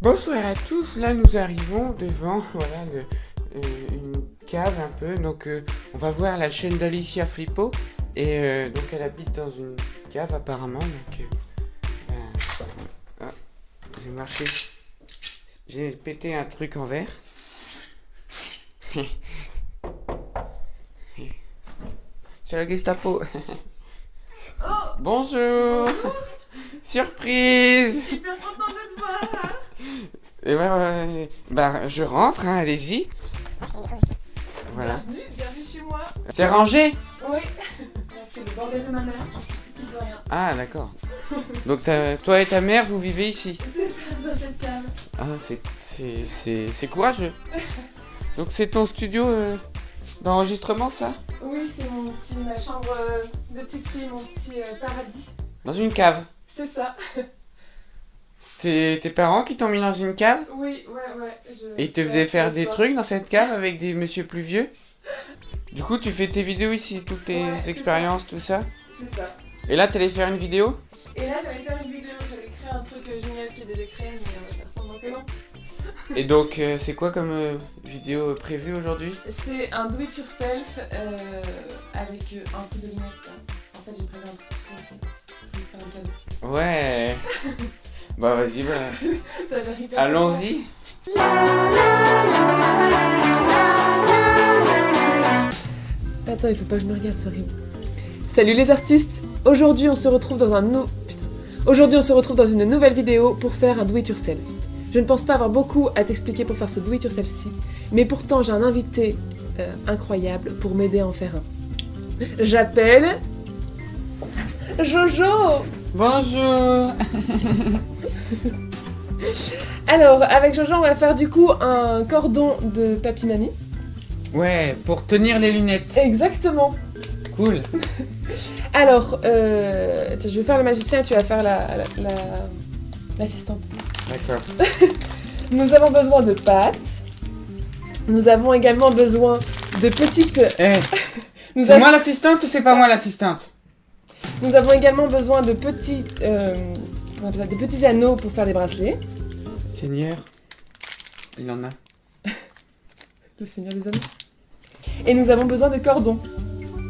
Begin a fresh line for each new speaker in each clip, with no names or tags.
Bonsoir à tous, là nous arrivons devant voilà, une cave un peu, donc on va voir la chaîne d'Alicia Flippo, et donc elle habite dans une cave apparemment, donc j'ai marché, j'ai pété un truc en verre. C'est la Gestapo.
Oh,
Bonjour. Surprise.
hyper content de te voir.
Et bah, je rentre, hein, allez-y. Voilà.
Bienvenue chez moi.
C'est rangé?
Oui. C'est le bordel de ma mère. Tu peux rien.
Ah, d'accord. Donc toi et ta mère, vous vivez ici?
C'est ça, dans cette cave.
Ah, c'est courageux. Donc c'est ton studio d'enregistrement, ça?
Oui, c'est ma chambre de petite fille, mon petit paradis.
Dans une cave?
C'est ça.
Tes parents qui t'ont mis dans une cave?
Oui, ouais.
Et ils te faisaient faire des trucs dans cette cave avec des monsieur plus vieux? Du coup, tu fais tes vidéos ici, toutes tes expériences, tout ça?
C'est ça.
Et là, t'allais faire une vidéo?
Et là, j'allais faire une vidéo, j'allais créer un truc génial qui est déjà créé, mais personne n'en fait non.
Et donc, c'est quoi comme vidéo prévue aujourd'hui?
C'est un do it yourself avec un truc de lunettes. En fait, j'ai prévu un truc pour toi aussi. Je vais te faire un cadeau.
Ouais. Bah vas-y, bah.
Ça a l'air hyper
Allons-y.
Attends, il faut pas que je me regarde, c'est horrible. Salut les artistes. Aujourd'hui, on se retrouve dans une nouvelle vidéo pour faire un do it yourself. Je ne pense pas avoir beaucoup à t'expliquer pour faire ce do it yourself-ci, mais pourtant j'ai un invité incroyable pour m'aider à en faire un. J'appelle Jojo.
Bonjour.
Alors, avec Jojo, on va faire du coup un cordon de papy-mamie.
Ouais, pour tenir les lunettes.
Exactement.
Cool.
Alors, je vais faire le magicien et tu vas faire l'assistante.
D'accord.
Nous avons besoin de pâtes. Nous avons également besoin de petites...
C'est moi l'assistante ou c'est pas moi l'assistante?
Nous avons également besoin de petits... comment on appelle ça, des petits anneaux pour faire des bracelets.
Seigneur, il en a.
Le seigneur des anneaux. Et nous avons besoin de cordons.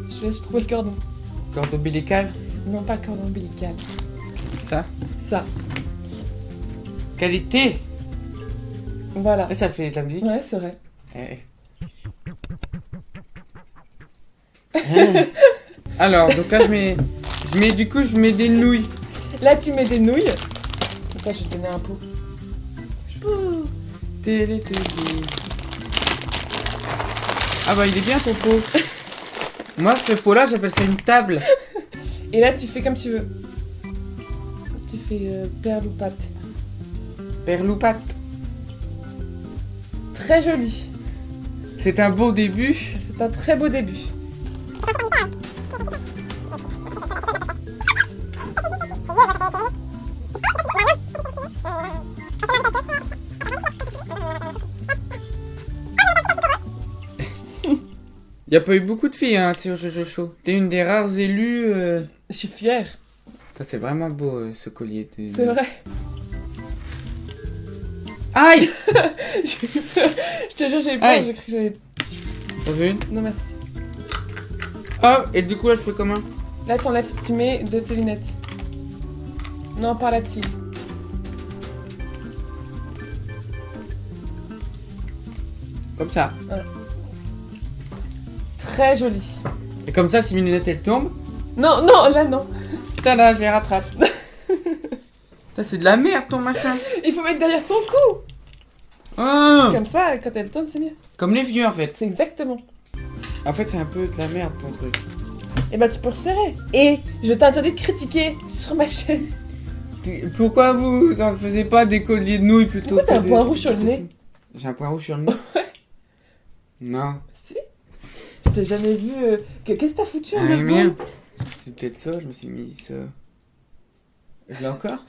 Je laisse trouver le cordon.
Corde ombilicale?
Non, pas le cordon ombilical.
Ça?
Ça.
Qualité.
Voilà.
Et ça fait de la musique?
Ouais, c'est vrai.
Alors, donc là je mets des nouilles.
Là, tu mets des nouilles. Attends, je vais te donner un pot.
Ah bah il est bien ton pot. Moi ce pot là j'appelle ça une table.
Et là, tu fais comme tu veux. Tu fais perle ou pâte.
Perle ou pâte.
Très joli.
C'est un beau début.
C'est un très beau début.
Y a pas eu beaucoup de filles, hein, sur Jojo Show. T'es une des rares élues.
Je suis fière.
Ça, c'est vraiment beau ce collier.
C'est vrai.
Aïe.
Je te jure, j'ai eu peur,
Aïe.
j'ai cru que j'allais...
T'en veux une?
Non, merci.
Oh, et du coup là je fais comment?
Là, t'enlèves, tu mets de tes lunettes. Non, par là-dessus.
Comme ça.
Voilà. Très joli.
Et comme ça, si mes lunettes elles tombent,
Non, non, là, non.
tada, je les rattrape. Ça c'est de la merde ton machin.
Il faut mettre derrière ton cou.
Oh,
Comme ça, quand elle tombe, c'est mieux.
comme les vieux en fait.
C'est exactement.
En fait c'est un peu de la merde ton truc.
Et bah, tu peux resserrer. Et je t'interdis de critiquer sur ma chaîne.
Pourquoi vous en faisiez pas des colliers de nouilles plutôt?
Pourquoi t'as
que
un
des-
point rouge sur le nez?
J'ai un point rouge sur le nez?
Ouais.
Non.
Je t'ai jamais vu... Qu'est-ce que t'as foutu en
Ah,
2
mais merde.
secondes?
C'est peut-être ça, je me suis mis ça. Je l'ai encore?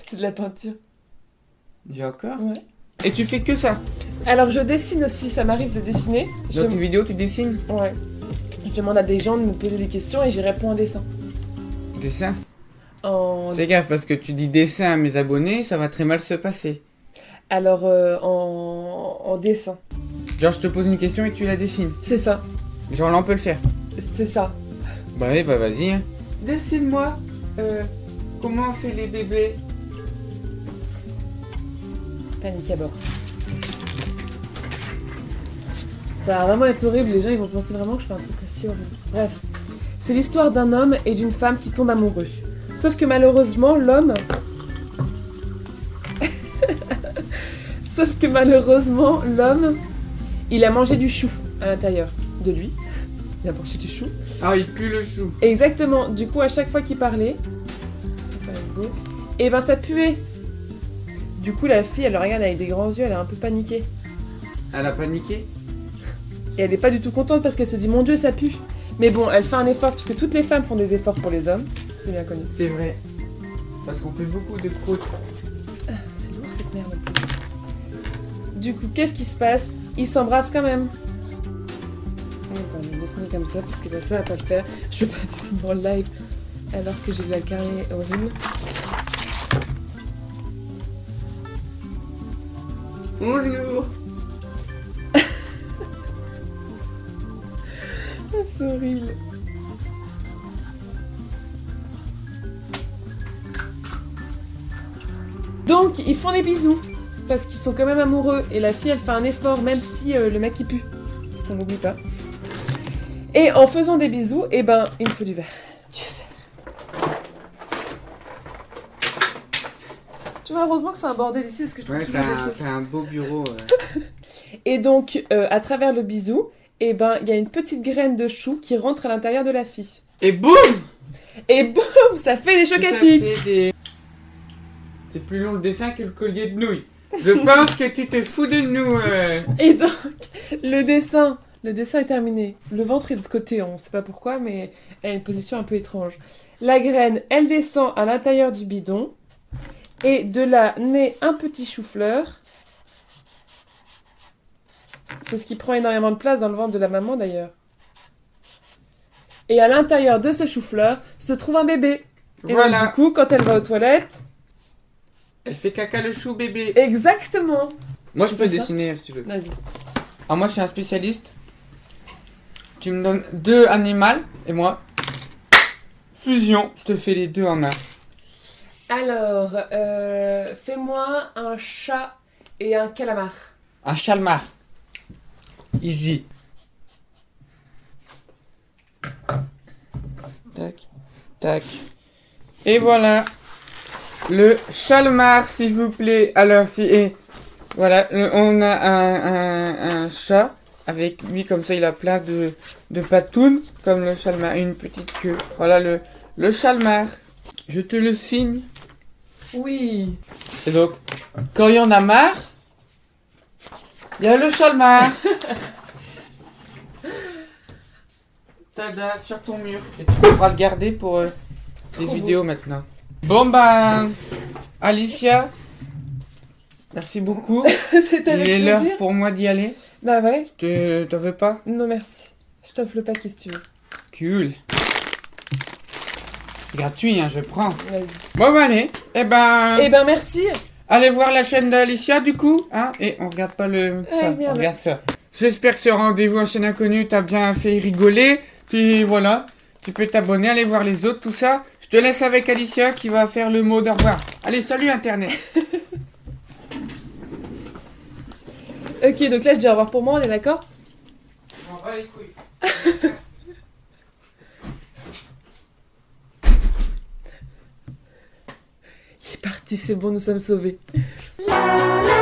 C'est de la peinture.
J'ai encore?
Ouais.
Et tu fais que ça?
Alors, je dessine aussi, ça m'arrive de dessiner.
Dans tes vidéos tu dessines?
Ouais. Je demande à des gens de me poser des questions et j'y réponds en dessin.
Dessin?
En...
Fais gaffe parce que tu dis dessin à mes abonnés, ça va très mal se passer.
Alors, en dessin.
Genre, je te pose une question et tu la dessines.
C'est ça.
Genre, là, on peut le faire.
C'est ça.
Bah oui, bah vas-y. Hein. Dessine-moi comment on fait les bébés.
Panique à bord. Ça va vraiment être horrible, les gens ils vont penser vraiment que je fais un truc aussi horrible. Bref. C'est l'histoire d'un homme et d'une femme qui tombent amoureux. Sauf que malheureusement, l'homme... il a mangé du chou à l'intérieur de lui. Il a mangé du chou.
Ah, il pue le chou.
Exactement. Du coup, à chaque fois qu'il parlait, et ben ça puait. Du coup, la fille, elle le regarde avec des grands yeux, elle est un peu paniquée.
Elle a paniqué?
Et elle est pas du tout contente parce qu'elle se dit, mon Dieu, ça pue. Mais bon, elle fait un effort, parce que toutes les femmes font des efforts pour les hommes. C'est bien connu.
C'est vrai. Parce qu'on fait beaucoup de croûtes.
Ah, c'est lourd cette merde. Du coup, qu'est-ce qui se passe? Ils s'embrassent quand même. Attends, je vais dessiner comme ça, parce que là, ça va pas le faire. Je vais pas dessiner en live, alors que j'ai de la carnet horrible.
Bonjour.
C'est horrible. Donc, ils font des bisous. Parce qu'ils sont quand même amoureux. Et la fille, elle fait un effort, même si le mec, il pue. Parce qu'on n'oublie pas. Et en faisant des bisous, eh ben, il me faut du verre. Du verre. Tu vois, heureusement que c'est un bordel ici, parce que je trouve
Ouais,
toujours des trucs.
t'as un beau bureau.
Et donc, à travers le bisou, eh ben, il y a une petite graine de chou qui rentre à l'intérieur de la fille.
Et boum!
Et boum, ça fait des chocs à pic.
C'est plus long le dessin que le collier de nouilles. Je pense que tu te fous de nous.
Et donc, le dessin est terminé. Le ventre est de l'autre côté, on ne sait pas pourquoi, mais elle a une position un peu étrange. La graine, elle descend à l'intérieur du bidon. Et de là naît un petit chou-fleur. C'est ce qui prend énormément de place dans le ventre de la maman d'ailleurs. Et à l'intérieur de ce chou-fleur se trouve un bébé. Et
Voilà.
donc, du coup, quand elle va aux toilettes...
Elle fait caca le chou bébé.
Exactement.
Moi je peux
fais ça
dessiner si tu veux.
Vas-y.
Alors moi je suis un spécialiste. Tu me donnes 2 animaux et moi. Fusion. Je te fais les 2 en un.
Alors, fais-moi un chat et un calamar.
Un chalmar. Easy. Tac. Tac. Et voilà. Le chalmar, s'il vous plaît. Alors, voilà, on a un chat. Avec lui, comme ça, il a plein de patounes. Comme le chalmar. Et une petite queue. Voilà le chalmar. Je te le signe.
Oui.
Et donc, quand il y en a marre, il y a le chalmar. Tada, sur ton mur. Et tu pourras le garder pour des vidéos maintenant. Bon bah, Alicia, merci beaucoup.
C'est avec
Il est l'heure
plaisir.
pour moi d'y aller.
Bah ouais.
T'en veux pas?
Non merci. Je t'offre le paquet si tu veux.
Cool. Gratuit, hein, je prends.
Vas-y.
Bon bah allez,
Eh ben merci.
allez voir la chaîne d'Alicia du coup, hein. Et on regarde pas le...
Ah,
ça,
merde.
on regarde ça. J'espère que ce rendez-vous en chaîne inconnue t'a bien fait rigoler. Puis voilà, tu peux t'abonner, aller voir les autres, tout ça. Je te laisse avec Alicia qui va faire le mot d'au revoir. Allez, salut Internet.
Ok, donc là je dis au revoir pour moi, on est d'accord?
On va les couilles.
Il est parti, c'est bon, nous sommes sauvés.
La la